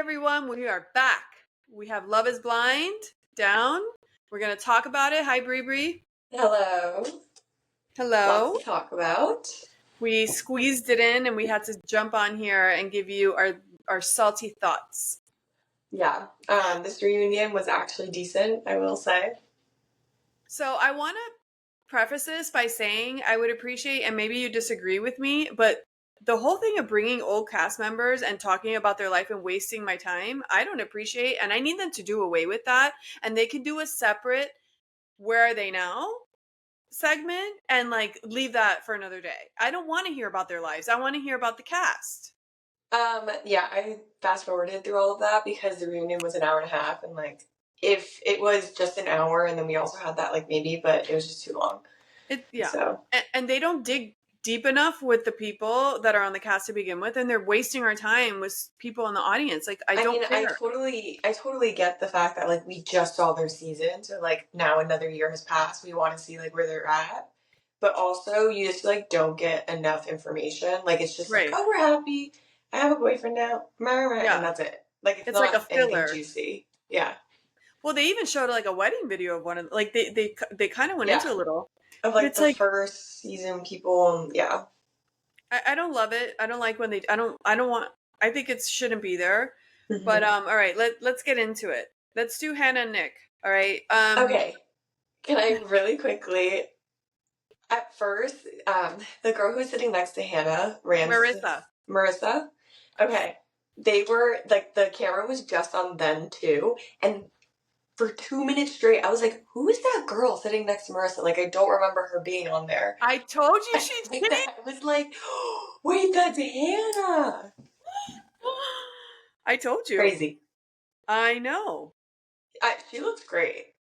everyone. We are back. We have Love is Blind down. We're going to talk about it. Hi, Bree Bree. Hello. Lots Hello. to talk about. We squeezed it in and we had to jump on here and give you our salty thoughts. Yeah. This reunion was actually decent, I will say. So I want to preface this by saying I would appreciate, and maybe you disagree with me, but the whole thing of bringing old cast members and talking about their life and wasting my time, I don't appreciate, and I need them to do away with that. And they can do a separate "Where Are They Now" segment and like leave that for another day. I don't want to hear about their lives. I want to hear about the cast. Yeah, I fast forwarded through all of that because the reunion was an hour and a half, and if it was just an hour, and then we also had that maybe, but it was just too long. Yeah. So And they don't dig deep enough with the people that are on the cast to begin with, and they're wasting our time with people in the audience. Like, I don't I care. totally get the fact that we just saw their season, so now another year has passed. We want to see where they're at, but also you just don't get enough information. It's just Right. oh, we're happy. I have a boyfriend now, and that's it. It's like a not anything filler. juicy. Yeah. Well, they even showed a wedding video of one of they kind of went into a little of it's the first season people, and yeah. I don't love it. I don't like when they I don't want I think it shouldn't be there. Mm-hmm. But all right, let's get into it. Let's do Hannah and Nick. All right. Okay. Can I really quickly at first, the girl who was sitting next to Hannah, Marissa. Okay. They were the camera was just on them too. And for 2 minutes straight, I was like, who is that girl sitting next to Marissa? I don't remember her being on there. I told you she did it. I was like, oh, wait, that's Hannah. I told you. Crazy. I know. She looks great.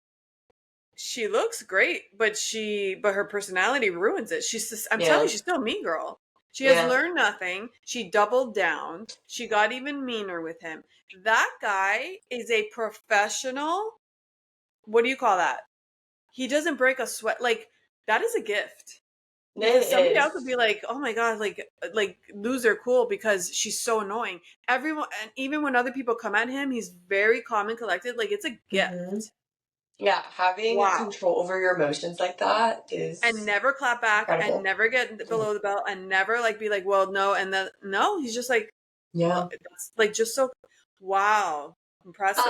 She looks great, but her personality ruins it. I'm telling you, she's still a mean girl. She has learned nothing. She doubled down. She got even meaner with him. That guy is a professional. What do you call that? He doesn't break a sweat. That is a gift. Because somebody else would be like, oh my God, lose her cool because she's so annoying. Everyone, and even when other people come at him, he's very calm and collected. It's a gift. Mm-hmm. Yeah, having control over your emotions like that is... And never clap back, incredible. and never get below the belt, and never be like, well, no, and then, no, he's just like, well, it's just so, wow, impressive.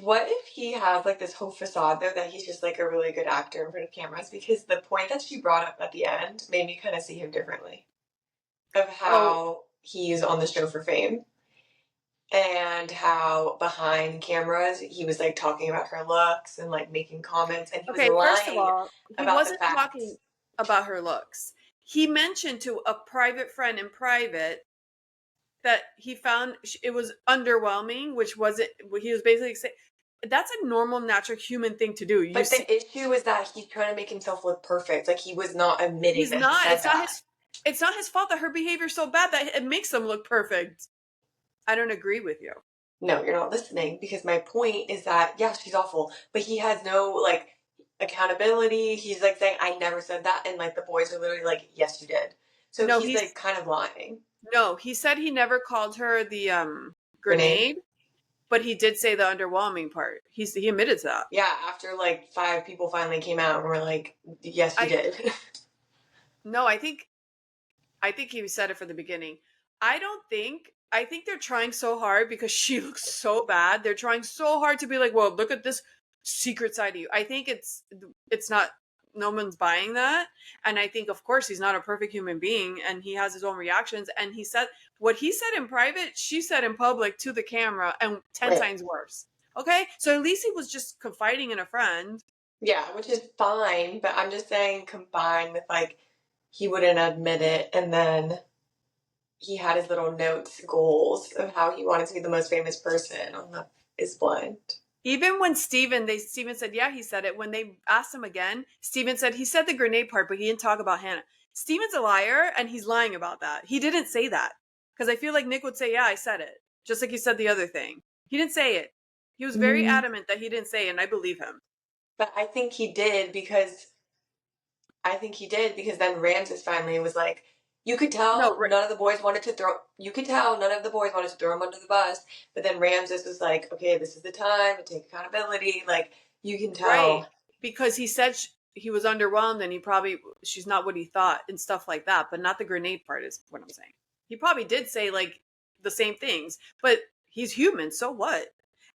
What if he has this whole facade though that he's just a really good actor in front of cameras? Because the point that she brought up at the end made me kind of see him differently. Of how he's on the show for fame. And how behind cameras he was talking about her looks and making comments, and he was lying. First of all, he wasn't talking about her looks. He mentioned to a private friend in private that he found it was underwhelming, which wasn't. He was basically saying that's a normal, natural human thing to do. But the issue is that he's trying to make himself look perfect. He was not admitting he's that not. He said It's not his fault that her behavior's so bad that it makes him look perfect. I don't agree with you. No, you're not listening, because my point is that, yeah, she's awful, but he has no, accountability. He's, saying, I never said that, and, the boys are literally yes, you did. So no, he's kind of lying. No, he said he never called her the grenade, but he did say the underwhelming part. He admitted to that. Yeah, after, 5 people finally came out and were like, yes, you did. No, I think he said it from the beginning. I think they're trying so hard because she looks so bad. They're trying so hard to be like, well, look at this secret side of you. I think it's not, no one's buying that. And I think, of course, he's not a perfect human being and he has his own reactions. And he said what he said in private, she said in public to the camera, and 10 times worse. Okay. So at least he was just confiding in a friend. Yeah, which is fine. But I'm just saying, combined with he wouldn't admit it, and then he had his little notes, goals of how he wanted to be the most famous person on Love is Blind. Even when Steven said, yeah, he said it. When they asked him again, Steven said he said the grenade part, but he didn't talk about Hannah. Steven's a liar, and he's lying about that. He didn't say that. Because I feel like Nick would say, yeah, I said it. Just like he said the other thing. He didn't say it. He was very adamant that he didn't say it, and I believe him. But I think he did because then Ramses finally was like, You could No, tell none of the boys wanted to throw. You could tell none of the boys wanted to throw him under the bus. But then Ramses was like, "Okay, this is the time to take accountability." Like you can right. tell. Because he said he was underwhelmed and she's not what he thought and stuff like that, but not the grenade part is what I'm saying. He probably did say like the same things, but he's human, so what?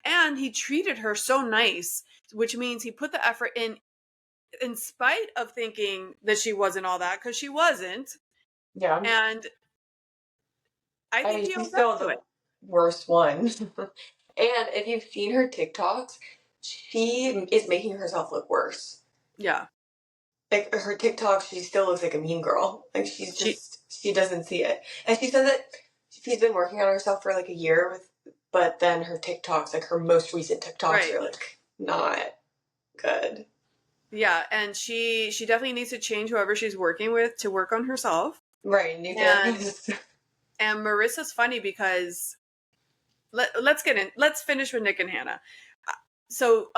And he treated her so nice, which means he put the effort in spite of thinking that she wasn't all that, because she wasn't. Yeah, And I I think mean he she's owns up still to it. the worst one. And if you've seen her TikToks, she is making herself look worse. Yeah. Like her TikTok, she still looks like a mean girl. Like She she doesn't see it. And she said that she's been working on herself for like a year but then her TikToks, like her most recent TikToks right. are like not good. Yeah, and she definitely needs to change whoever she's working with to work on herself. Right, new And therapist. Marissa's funny because let's finish with Nick and Hannah. So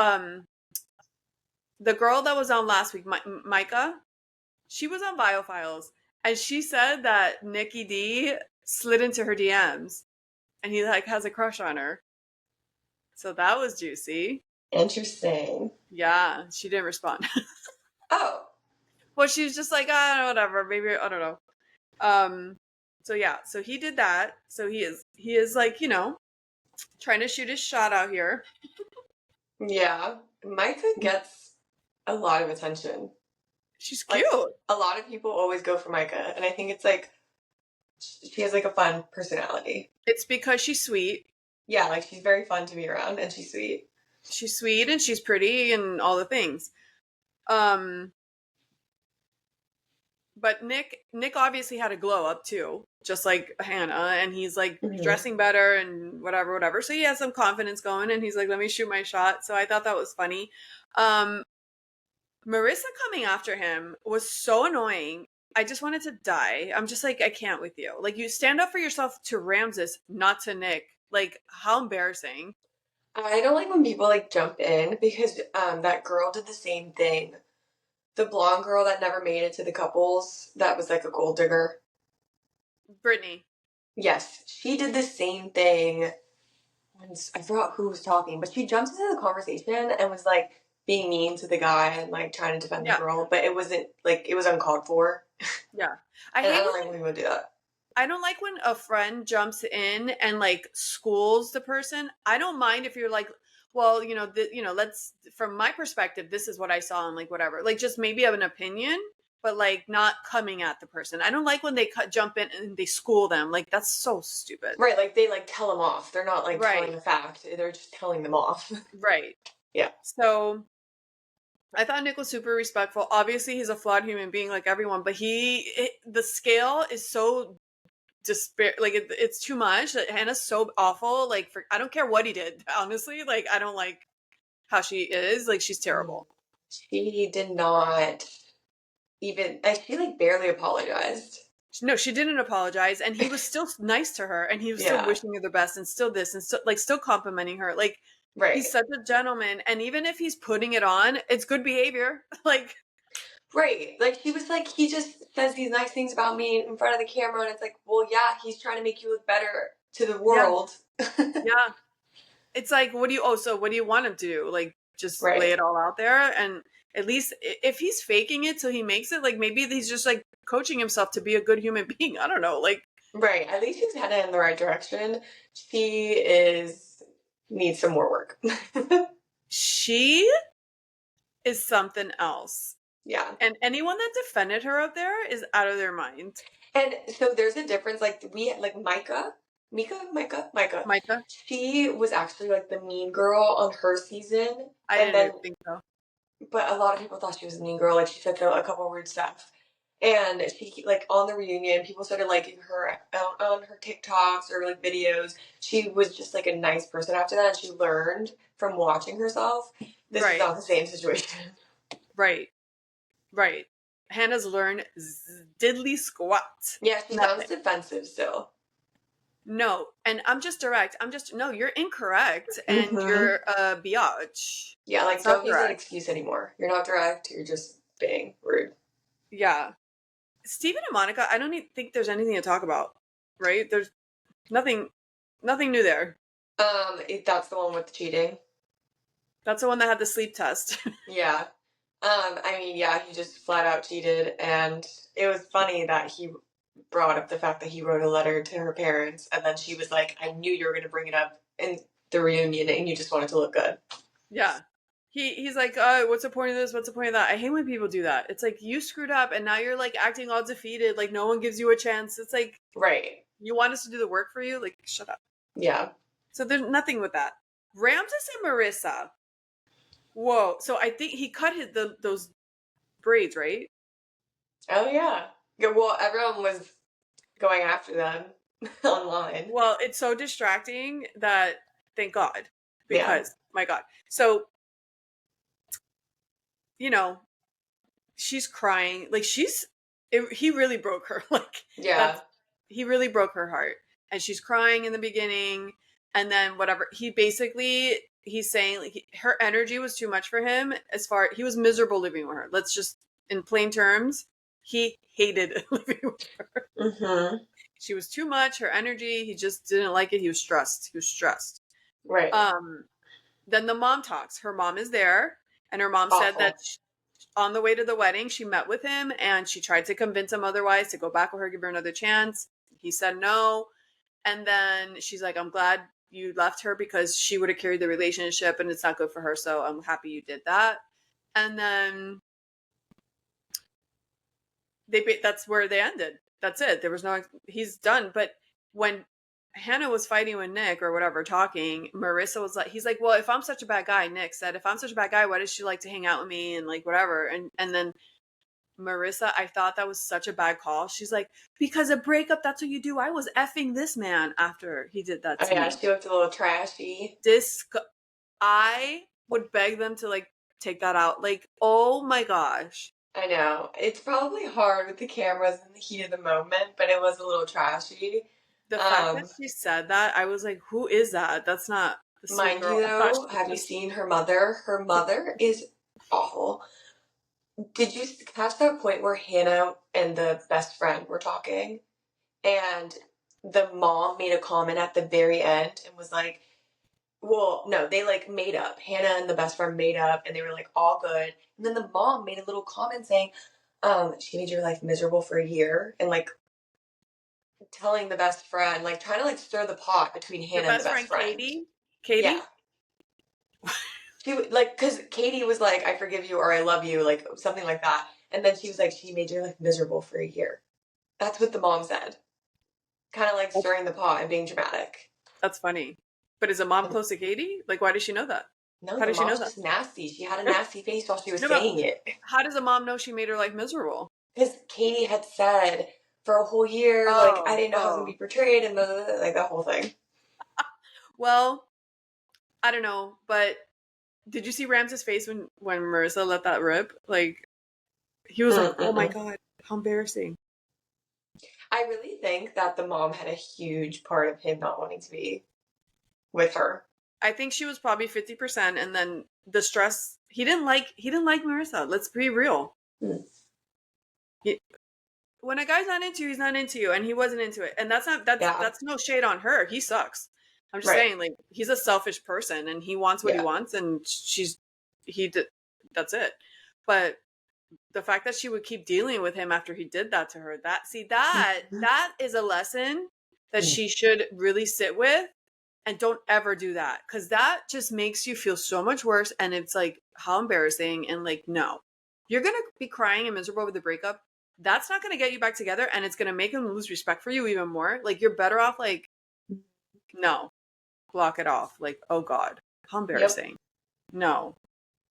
the girl that was on last week, Micah, she was on Biophiles, and she said that Nikki D slid into her DMs and he like has a crush on her. So that was juicy. Interesting. Yeah, she didn't respond. Oh. Well, she was just like, ah, whatever, maybe I don't know. Um so yeah, so he did that. So he is like, trying to shoot his shot out here. Yeah. Micah gets a lot of attention. She's Like cute. a lot of people always go for Micah, and I think it's like she has like a fun personality. It's because she's sweet. Yeah, like she's very fun to be around and she's sweet. She's sweet and she's pretty and all the things. Um but Nick obviously had a glow up too, just like Hannah, and he's like Mm-hmm. dressing better and whatever. So he has some confidence going and he's like, let me shoot my shot. So I thought that was funny. Um Marissa coming after him was so annoying. I just wanted to die. I'm just like, I can't with you. Like, you stand up for yourself to Ramses, not to Nick. Like, how embarrassing. I don't like when people like jump in because that girl did the same thing. The blonde girl that never made it to the couples, that was like a gold digger. Brittany. Yes, she did the same thing. I forgot who was talking, but she jumped into the conversation and was like being mean to the guy and like trying to defend the Yeah. girl, but it wasn't like it was uncalled for. Yeah. And I don't like when people do that. I don't like when a friend jumps in and like schools the person. I don't mind if you're like, well, let's, from my perspective, this is what I saw and like whatever. Like, just maybe have an opinion, but like not coming at the person. I don't like when they jump in and they school them. Like, that's so stupid. Right, like they like tell them off. They're not like telling Right. the fact. They're just telling them off. Right. Yeah. So I thought Nick was super respectful. Obviously, he's a flawed human being like everyone, but the scale is so despair. Like, it's too much. Hannah's so awful. Like, I don't care what he did. Honestly, like, I don't like how she is. Like, she's terrible. She did not even like she like barely apologized. No, she didn't apologize, and he was still nice to her, and he was still Yeah. wishing her the best, and still this, and still complimenting her. Like, Right. he's such a gentleman, and even if he's putting it on, it's good behavior. Like, Right. Like he was like he just says these nice things about me in front of the camera and it's like, well yeah, he's trying to make you look better to the yeah, world. yeah. It's like, so what do you want him to do? Like, just lay Right. it all out there? And at least if he's faking it till he makes it, like, maybe he's just like coaching himself to be a good human being. I don't know. Like, Right. At least he's headed in the right direction. She is needs some more work. she is something else. Yeah. And anyone that defended her up there is out of their mind. And so there's a difference. Like Micah. Micah? She was actually like the mean girl on her season. I And didn't then think so. but a lot of people thought she was a mean girl. Like she said a couple weird stuff. And she like on the reunion, people started liking her on her TikToks or like videos. She was just like a nice person after that, and she learned from watching herself. This is Right. not the same situation. Right. Right. Hannah's learned diddly squat. Yeah, she sounds Nothing. defensive still. No, and I'm just direct. No, you're incorrect, and you're a biatch. Yeah, like It's not don't use that direct. excuse anymore. You're not direct. You're just being rude. Yeah. Steven and Monica, I don't think there's anything to talk about, right? There's nothing new there. That's the one with the cheating. That's the one that had the sleep test. Yeah. I mean, yeah, he just flat out cheated, and it was funny that he brought up the fact that he wrote a letter to her parents, and then she was like, "I knew you were going to bring it up in the reunion, and you just wanted to look good." Yeah. He's like, what's the point of this? What's the point of that? I hate when people do that. It's like you screwed up and now you're like acting all defeated, like no one gives you a chance. It's like, right. You want us to do the work for you? Like, shut up. Yeah. So there's nothing with that. Ramses and Marissa. Whoa. So I think he cut those braids, right? Oh yeah. Well, everyone was going after them online. Well, it's so distracting that thank God. Yeah. Because my God. So, you know, she's crying. Like he really broke her. Like Yeah. he really broke her heart. And she's crying in the beginning. And then whatever, he's saying like her energy was too much for him. He was miserable living with her. Let's just, in plain terms, he hated living with her. Mm-hmm. She was too much. Her energy, he just didn't like it. He was stressed. Right. Then the mom talks. Her mom is there, and her mom said Awful. that on the way to the wedding, she met with him and she tried to convince him otherwise to go back with her, give her another chance. He said no. And then she's like, I'm glad you left her because she would have carried the relationship and it's not good for her. So I'm happy you did that. And then that's where they ended. That's it. There was no, he's done. But when Hannah was fighting with Nick or whatever, talking, Marissa was like, he's like, well, if I'm such a bad guy, Nick said, if I'm such a bad guy, why does she like to hang out with me and like whatever? And then Marissa, I thought that was such a bad call. She's like, because a breakup, that's what you do. I was effing this man after he did that Oh to yeah, me. she looked a little trashy. I would beg them to like take that out. Like, oh my gosh. I know. It's probably hard with the cameras in the heat of the moment, but it was a little trashy. The fact that Um, she said that, I was like, who is that? That's not the sweet Mind girl you I thought though, she have you was. seen her mother? Her mother is awful. Did you catch that point where Hannah and the best friend were talking? And the mom made a comment at the very end and was like, well, no, they like made up. Hannah and the best friend made up and they were like all good. And then the mom made a little comment saying, she made your life miserable for a year and like telling the best friend, like trying to like stir the pot between The Hannah and the best best friend, friend. Katie. Yeah. Katie? She like, cause Katie was like, I forgive you or I love you, like something like that. And then she was like, she made your life miserable for a year. That's what the mom said. Kind of like stirring the pot and being dramatic. That's funny. But is a mom close to Katie? Like, why does she know that? No, How the does she know mom's that? just nasty. She had a nasty face while she was No, but saying it. how does a mom know she made her life miserable? Because Katie had said for a whole year, like, I didn't know how I was going to be portrayed and blah, blah, blah, like that whole thing. Well, I don't know, but did you see Rams's face when Marissa let that rip? Like, he was like, oh my Mm-mm. God, how embarrassing. I really think that the mom had a huge part of him not wanting to be with her. I think she was probably 50%, and then the stress, he didn't like Marissa. Let's be real. Mm. When a guy's not into you, he's not into you, and he wasn't into it. And Yeah, that's no shade on her. He sucks. I'm just right. saying, like, he's a selfish person and he wants what he Yeah. wants, and he did, that's it. But the fact that she would keep dealing with him after he did that to her, Mm-hmm. that is a lesson that Mm. she should really sit with, and don't ever do that, because that just makes you feel so much worse, and it's like, how embarrassing. And like, no, you're gonna be crying and miserable over the breakup. That's not gonna get you back together, and it's gonna make him lose respect for you even more. Like, you're better off like, no, block it off. Like, oh God, how Yep. embarrassing. No,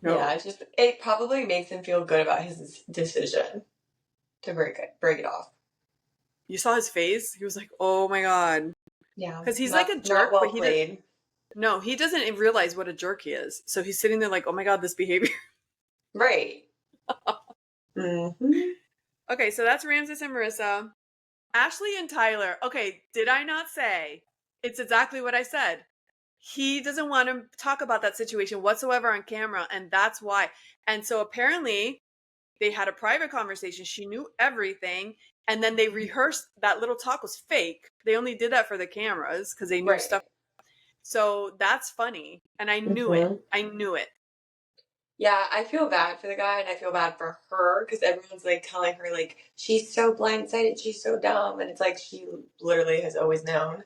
Yeah, no. it probably makes him feel good about his decision to break it off. You saw his face. He was like, oh my God. Yeah, Because he's like a not jerk, but well played. no, he doesn't realize what a jerk he is. So he's sitting there like, oh my God, this behavior. Right. Mm-hmm. Okay, so that's Ramses and Marissa. Ashley and Tyler. Okay, did I not say? It's exactly what I said. He doesn't want to talk about that situation whatsoever on camera, and that's why. And so apparently, they had a private conversation. She knew everything. And then they rehearsed that little talk was fake. They only did that for the cameras because they knew stuff. Right. So that's funny. And I knew it. Hmm. I knew it. Yeah, I feel bad for the guy and I feel bad for her because everyone's like telling her like she's so blindsided, she's so dumb, and it's like she literally has always known.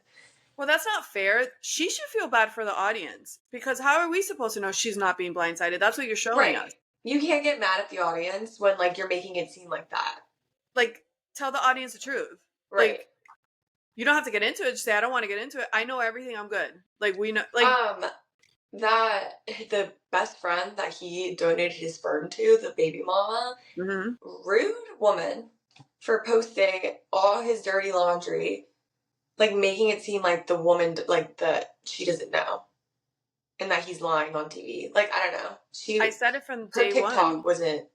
Well, that's not fair. She should feel bad for the audience because how are we supposed to know she's not being blindsided? That's what you're showing Right. us. You can't get mad at the audience when like you're making it seem like that. Like, tell the audience the truth. Right. Like, you don't have to get into it. Just say, I don't want to get into it. I know everything. I'm good. Like, we know, like, Um, that the best friend that he donated his sperm to, the baby mama, mhm. rude woman for posting all his dirty laundry, like making it seem like the woman like that she doesn't know and that he's lying on TV. Like I don't know. I said it from Her day TikTok one. wasn't.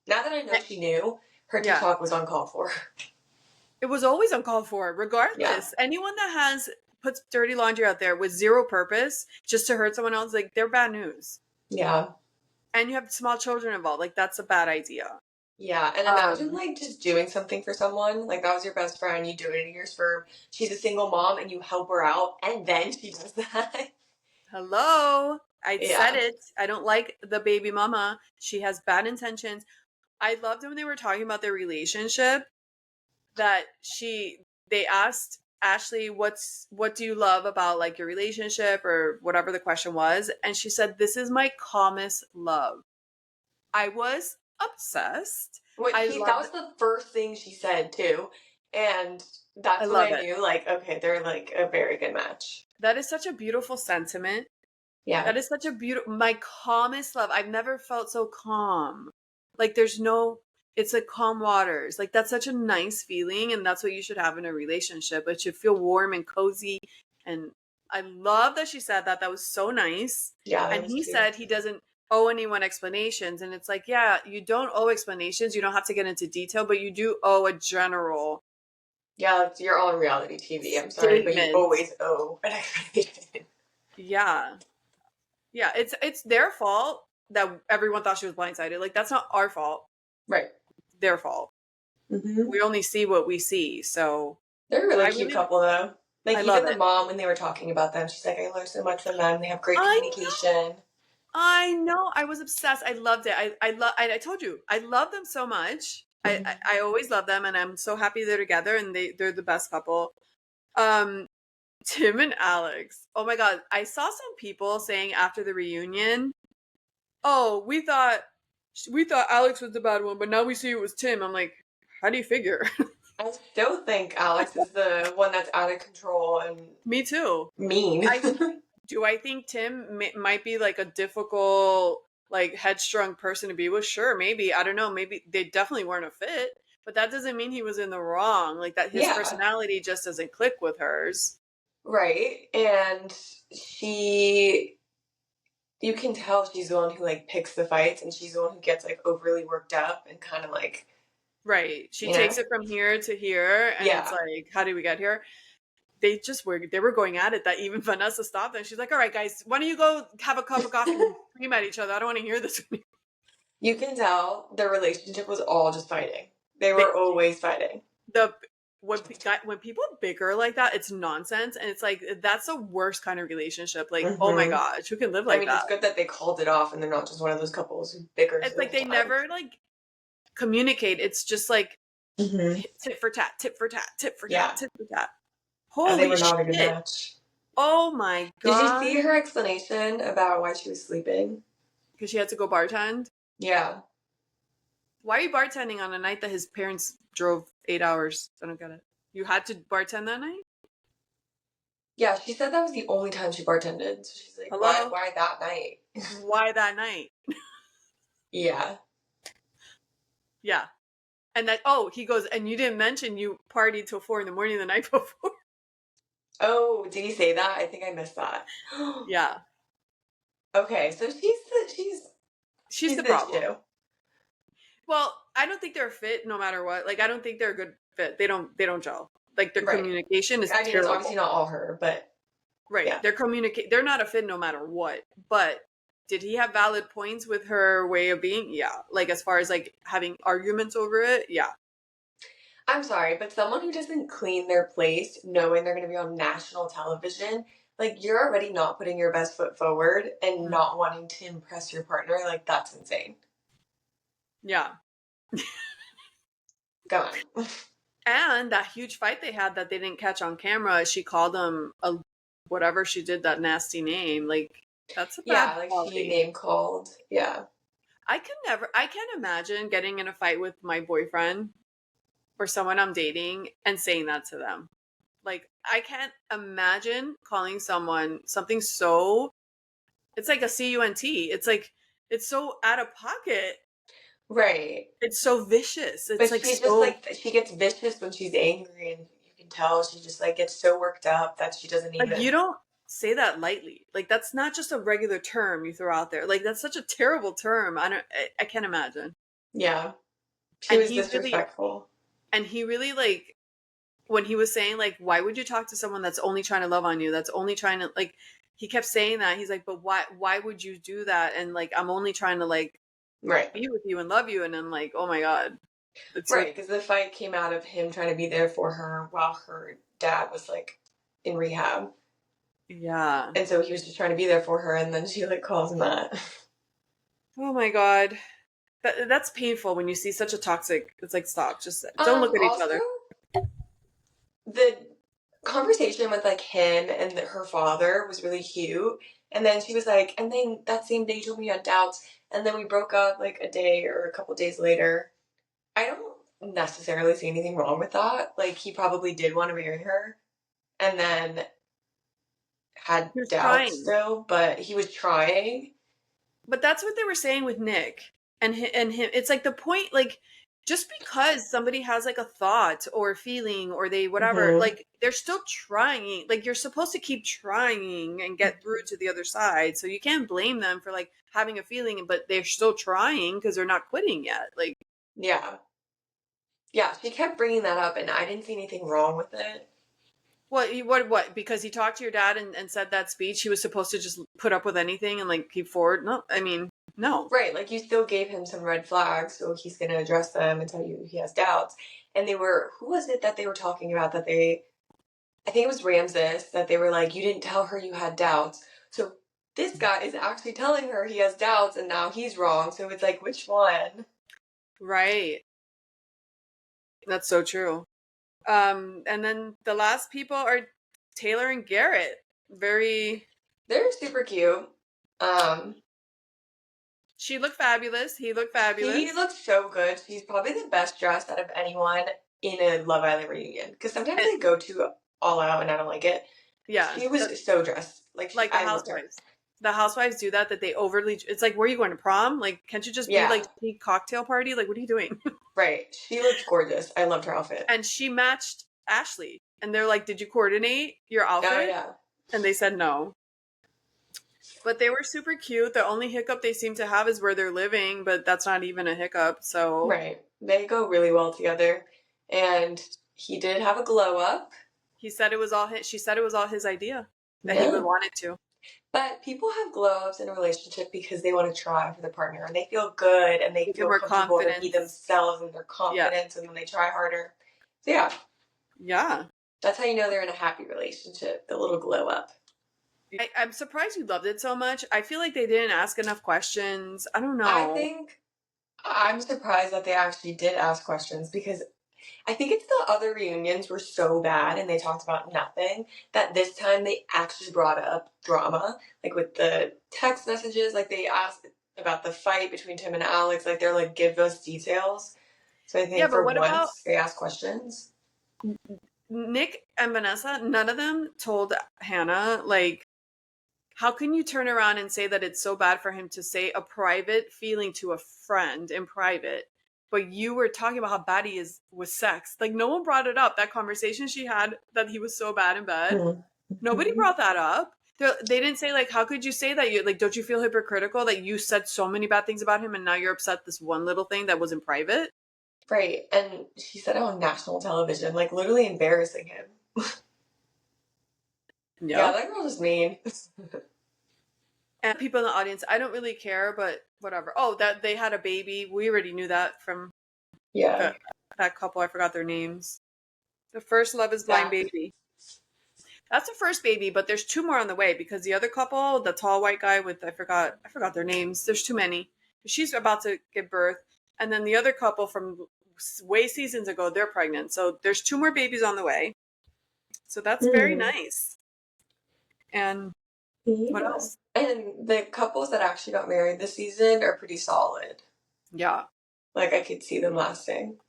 Now that I know Eh, she knew, her Yeah. TikTok was uncalled for. It was always uncalled for, Yeah. regardless. Anyone that puts dirty laundry out there with zero purpose just to hurt someone else, like, they're bad news. Yeah. And you have small children involved. Like, that's a bad idea. Yeah, and imagine Um, like just doing something for someone. Like that was your best friend, you donated your sperm. She's a single mom and you help her out and then she does that. Hello. I said Yeah. it. I don't like the baby mama. She has bad intentions. I loved when they were talking about their relationship that they asked Ashley, what do you love about like your relationship or whatever the question was? And she said, this is my calmest love. I was obsessed. What I he that loved was the first thing she said too. And I that's when love I it. knew like, okay, they're like a very good match. That is such a beautiful sentiment. Yeah. That is such a beautiful, my calmest love. I've never felt so calm. Like there's no, it's like calm waters. Like that's such a nice feeling. And that's what you should have in a relationship. It should feel warm and cozy. And I love that she said that. That was so nice. Yeah, that And was he cute. said he doesn't owe anyone explanations. And it's like, yeah, you don't owe explanations. You don't have to get into detail, but you do owe a general Yeah, it's, you're on reality TV. I'm sorry, but you statement. always owe an explanation. Yeah. Yeah, it's their fault that everyone thought she was blindsided. Like that's not our fault. Right. Their fault. Hmm. We only see what we see. So They're a really cute couple though. Like I love even the it. mom when they were talking about them, she's like, I learned so much from them. They have great I communication. I know. I was obsessed. I loved it. I told you I love them so much. Hmm. I always love them, and I'm so happy they're together, and they're the best couple. Um, Tim and Alex. Oh my god, I saw some people saying after the reunion, "Oh, we thought Alex was the bad one, but now we see it was Tim." I'm like, how do you figure? I still think Alex is the one that's out of control and Me too. mean. I think Tim might be like a difficult, like headstrong person to be with. Sure, maybe. I don't know. Maybe they definitely weren't a fit, but that doesn't mean he was in the wrong. Like that, his Yeah. personality just doesn't click with hers. Right. And she, you can tell she's the one who like picks the fights and she's the one who gets like overly worked up and kind of like, Right. She you takes know? it from here to here, and it's Yeah. like, how did we get here? They were going at it that even Vanessa stopped and she's like, all right guys, why don't you go have a cup of coffee and scream at each other? I don't want to hear this. You can tell their relationship was all just fighting. They they, were always fighting. the when people bicker like that, it's nonsense, and it's like that's the worst kind of relationship. Like, oh my Hmm. gosh, who can live I like mean, that? it's good that they called it off and they're not just one of those couples who bickers It's the like whole they time. never like communicate. It's just like Hmm. tit for tat, tit for tat, tit for tat, Yeah. tit for tat. They Holy were not a good shit! match. Oh my Did you god! see her explanation about why she was sleeping? Because she had to go bartend. Yeah. Why are you bartending on a night that his parents drove 8 hours? I don't get it. You had to bartend that night? Yeah, she said that was the only time she bartended. So she's like, Hello? why that night? Why that night? Yeah. Yeah. And that, he goes, and you didn't mention you partied till 4 a.m. the night before. Oh, did he say that? I think I missed that. Yeah. Okay, so She's the the problem. issue. Well, I don't think they're a fit no matter what. Like, I don't think they're a good fit. They don't gel. Like, their Right. communication is I mean, it's terrible. obviously not all her, but Right. yeah. They're not a fit no matter what. But did he have valid points with her way of being? Yeah. Like as far as like having arguments over it, yeah. I'm sorry, but someone who doesn't clean their place knowing they're going to be on national television, like you're already not putting your best foot forward and Mm. not wanting to impress your partner, like that's insane. Yeah. Go on. And that huge fight they had that they didn't catch on camera, she called him a whatever she did, that nasty name. Like that's a bad Yeah, like she quality. name called. Yeah. I can't imagine getting in a fight with my boyfriend or someone I'm dating and saying that to them. Like I can't imagine calling someone something so, it's like a cunt. It's like it's so out of pocket. Right. It's so vicious. It's But like she just so, like she gets vicious when she's angry and you can tell she just like gets so worked up that she doesn't like you even. don't say that lightly. Like that's not just a regular term you throw out there. Like that's such a terrible term. I can't imagine. Yeah. She And was he really disrespectful. like when he was saying like why would you talk to someone that's only trying to love on you, that's only trying to like, he kept saying that. He's like, but why would you do that? And like I'm only trying to like Right. be with you and love you. And I'm like, oh my god, it's really, Right, because the fight came out of him trying to be there for her while her dad was like in rehab. yeah. And so he was just trying to be there for her and then she like calls him that. Oh my god, that's painful when you see such a toxic. It's like stop, just don't look at each Also, other. the conversation with like him and her father was really cute. And then she was like, and then that same day you told me you had doubts, and then we broke up like a day or a couple days later. I don't necessarily see anything wrong with that. Like he probably did want to marry her and then had He was doubts trying. still, but he was trying. But that's what they were saying with Nick and him. It's like the point, like just because somebody has like a thought or a feeling or they whatever, Mm-hmm. like they're still trying. Like you're supposed to keep trying and get through to the other side. So you can't blame them for like having a feeling, but they're still trying because they're not quitting yet. Like Yeah. Yeah, she kept bringing that up and I didn't see anything wrong with it. what? Because he talked to your dad and said that speech, he was supposed to just put up with anything and like keep forward. No, I mean no. Right, like you still gave him some red flags, so he's going to address them and tell you he has doubts. And they were, who was it that they were talking about that they, I think it was Ramses, that they were like, you didn't tell her you had doubts. So this guy is actually telling her he has doubts and now he's wrong. So it's like, which one? Right. That's so true. And then the last people are Taylor and Garrett. Very. They're super cute. Um, She looked fabulous. He looked he fabulous. looks so good. He's probably the best dressed out of anyone in a Love Island reunion. Because sometimes And, they go too all out and I don't like it. yeah, She was so dressed. Like, like the I loved her. housewives. The housewives do that. That they overly. It's like, where are you going to prom? Like, can't you just be Yeah, like cocktail party? Like, what are you doing? right. She looked gorgeous. I loved her outfit. And she matched Ashley. And they're like, did you coordinate your Oh, outfit? yeah. And they said no. But they were super cute. The only hiccup they seem to have is where they're living, but that's not even a hiccup. So Right. They go really well together. And he did have a glow up. he said it was all his. She said it was all his idea that he would Yeah. want it to. But people have glow ups in a relationship because they want to try for the partner and they feel good and they They feel feel more comfortable to be confidence. themselves and their Yeah, confidence and then they try harder. So, yeah, yeah. that's how you know they're in a happy relationship, the little glow up. I'm surprised you loved it so much. I feel like they didn't ask enough questions. I don't I know. think I'm surprised that they actually did ask questions because I think it's the other reunions were so bad and they talked about nothing that this time they actually brought up drama, like with the text messages, like they asked about the fight between Tim and Alex, like they're like, give us details. So I Yeah, think but for what about once they asked questions. Nick and Vanessa? None of them told Hannah, like, how can you turn around and say that it's so bad for him to say a private feeling to a friend in private, but you were talking about how bad he is with sex? Like, no one brought it up. That conversation she had that he was so bad in bed, nobody Mm-hmm. brought that up. They didn't say, like, how could you say that? You like, don't you feel hypocritical that you said so many bad things about him and now you're upset this one little thing that was in private? Right. And she said it on national television, like literally embarrassing him. Yeah, Yep. that girl was mean. And people in the audience, I don't really care, but whatever. Oh, that they had a baby. We already knew that from Yeah. the, that couple. I forgot their names. The first Love is Blind Zach. baby. That's the first baby, but there's two more on the way because the other couple, the tall white guy with I forgot their names. There's too many. She's about to give birth, and then the other couple from way seasons ago, they're pregnant. So there's two more babies on the way. So that's very Mm. nice. And what Yeah. else? And the couples that actually got married this season are pretty solid. Yeah. Like, I could see them lasting.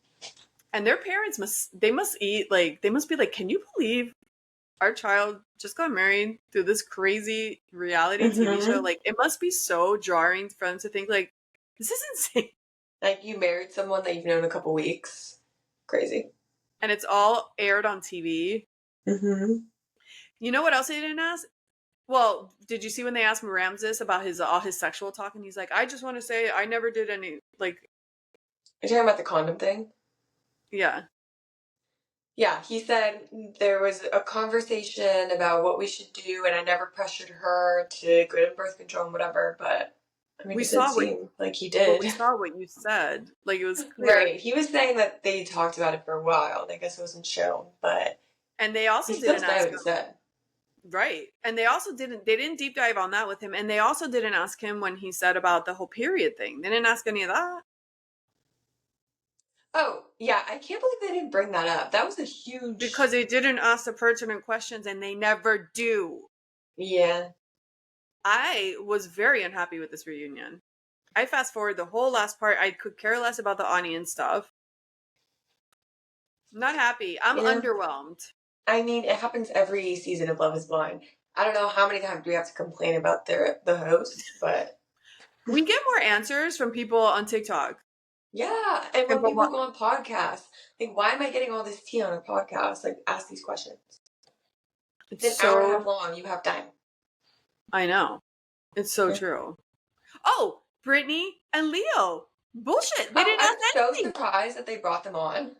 And their parents must be like, can you believe our child just got married through this crazy reality TV show? Mm-hmm. Like, it must be so jarring for them to think, like, this is insane. Like, you married someone that you've known a couple weeks. Crazy. And it's all aired on TV. Mm-hmm. You know what else they didn't ask? Well, did you see when they asked Ramses about his all his sexual talk? And he's like, I just want to say I never did any, like, You're talking about the condom thing? yeah. Yeah, he said there was a conversation about what we should do, and I never pressured her to go to birth control and whatever, but I mean, We it did saw what, seem like he but did. we saw what you said. Like, it was clear. Right. He was saying that they talked about it for a while, and I guess it wasn't shown, but And they he also still didn't stand by ask what he him. said. Right. And they didn't deep dive on that with him. And they also didn't ask him when he said about the whole period thing. They didn't ask any of that. Oh, yeah, I can't believe they didn't bring that up. That was a huge. Because they didn't ask the pertinent questions and they never do. Yeah. I was very unhappy with this reunion. I fast forward the whole last part. I could care less about the onion stuff. Not happy. I'm Yeah. underwhelmed. I mean, it happens every season of Love is Blind. I don't know how many times we have to complain about the host, but We get more answers from people on TikTok. yeah. And And when from people what go on podcasts, like, why am I getting all this tea on a podcast? Like, ask these questions. it's It's an hour and a so half long. You have time. I know. It's so Yeah. true. Oh, Brittany and Leo. Bullshit. We Oh, didn't I'm ask so anything. surprised that they brought them on.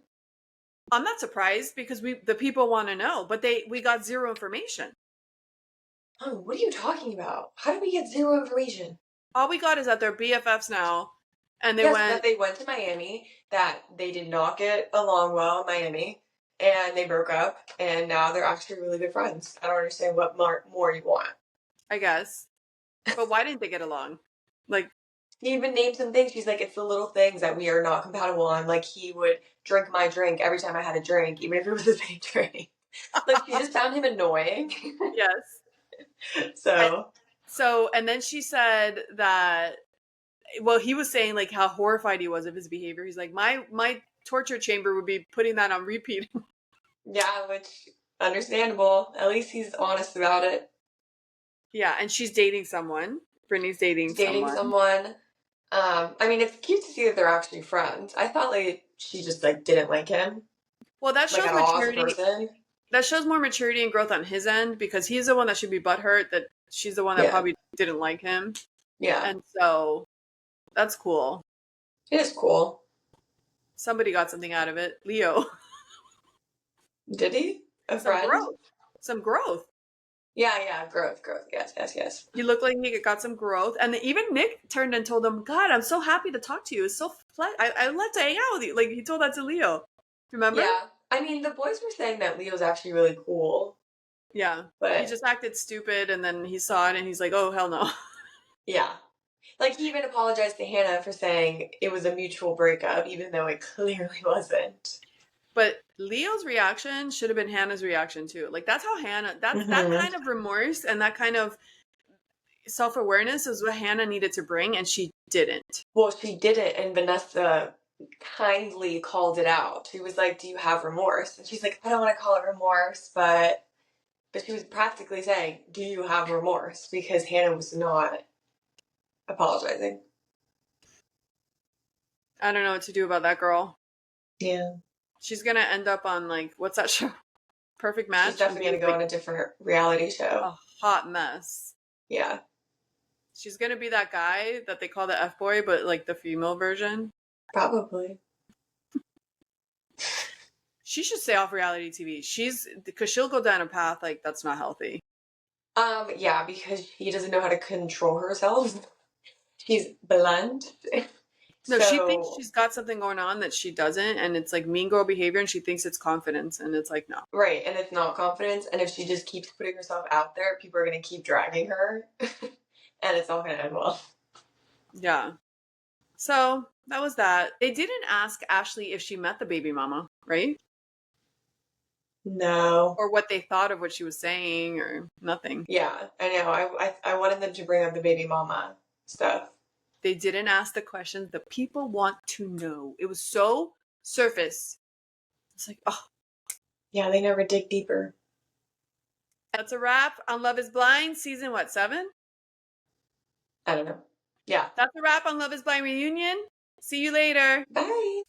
I'm not surprised because the people want to know, but we got zero information. Oh, what are you talking about? How did we get zero information? All we got is that they're BFFs now, and they Yes, went. that they went to Miami, that they did not get along well in Miami, and they broke up, and now they're actually really good friends. I don't understand what more you want. I guess, but why didn't they get along? Like, He even named some things. She's like, it's the little things that we are not compatible on. Like, he would drink my drink every time I had a drink, even if it was the same drink. Like, she just found him annoying. yes. So, And then she said that. Well, he was saying like how horrified he was of his behavior. He's like, my torture chamber would be putting that on repeat. yeah, which, understandable. At least he's honest about it. Yeah, and she's dating someone. Brittany's dating Dating someone. someone. I mean, it's cute to see that they're actually friends. I thought like she just like didn't like him, Well, that like shows at all as a maturity. person. That shows more maturity and growth on his end because he's the one that should be butthurt that she's the one that Yeah, probably didn't like him. yeah, And so that's cool. it is cool. Somebody got something out of it. Leo. Did he? A Some friend? growth. Some growth. Yeah, yeah, growth, growth. Yes, yes, yes. He looked like he got some growth. And even Nick turned and told him, God, I'm so happy to talk to you. It's so I love to hang out with you. Like he told that to Leo. Remember? Yeah, I mean, the boys were saying that Leo's actually really cool, Yeah. He but just acted stupid and then he saw it and he's like, oh, hell no. yeah. Like, he even apologized to Hannah for saying it was a mutual breakup, even though it clearly wasn't. But Leo's reaction should have been Hannah's reaction too. Like that's how Hannah that Mm-hmm. kind of remorse and that kind of self-awareness is what Hannah needed to bring and she didn't. Well, she did it, and Vanessa kindly called it out. She was like, "Do you have remorse?" And she's like, "I don't want to call it remorse, but she was practically saying, "Do you have remorse?" Because Hannah was not apologizing. I don't know what to do about that girl. Yeah, She's gonna end up on like what's that show? Perfect she's Match and definitely be gonna go like on a different reality show. a hot mess. Yeah, She's gonna be that guy that they call the F boy, but like the female version. probably. She should stay off reality TV. Because she'll go down a path like that's not healthy. Yeah, because she doesn't know how to control herself. She's blunt. No, she thinks So, she's got something going on that she doesn't, and it's like mean girl behavior, and she thinks it's confidence, and it's like, no. right, and it's not confidence. And if she just keeps putting herself out there, people are going to keep dragging her. And it's all going to end well. Yeah. So that was that. They didn't ask Ashley if she met the baby mama, right? No. Or what they thought of what she was saying, or nothing. Yeah, I know. I wanted them to bring up the baby mama stuff. They didn't ask the questions that people want to know. It was so surface. It's like, oh, Yeah, they never dig deeper. that's a wrap on Love is Blind, season what, 7? I don't know. Yeah. That's a wrap on Love is Blind reunion. See you later. Bye.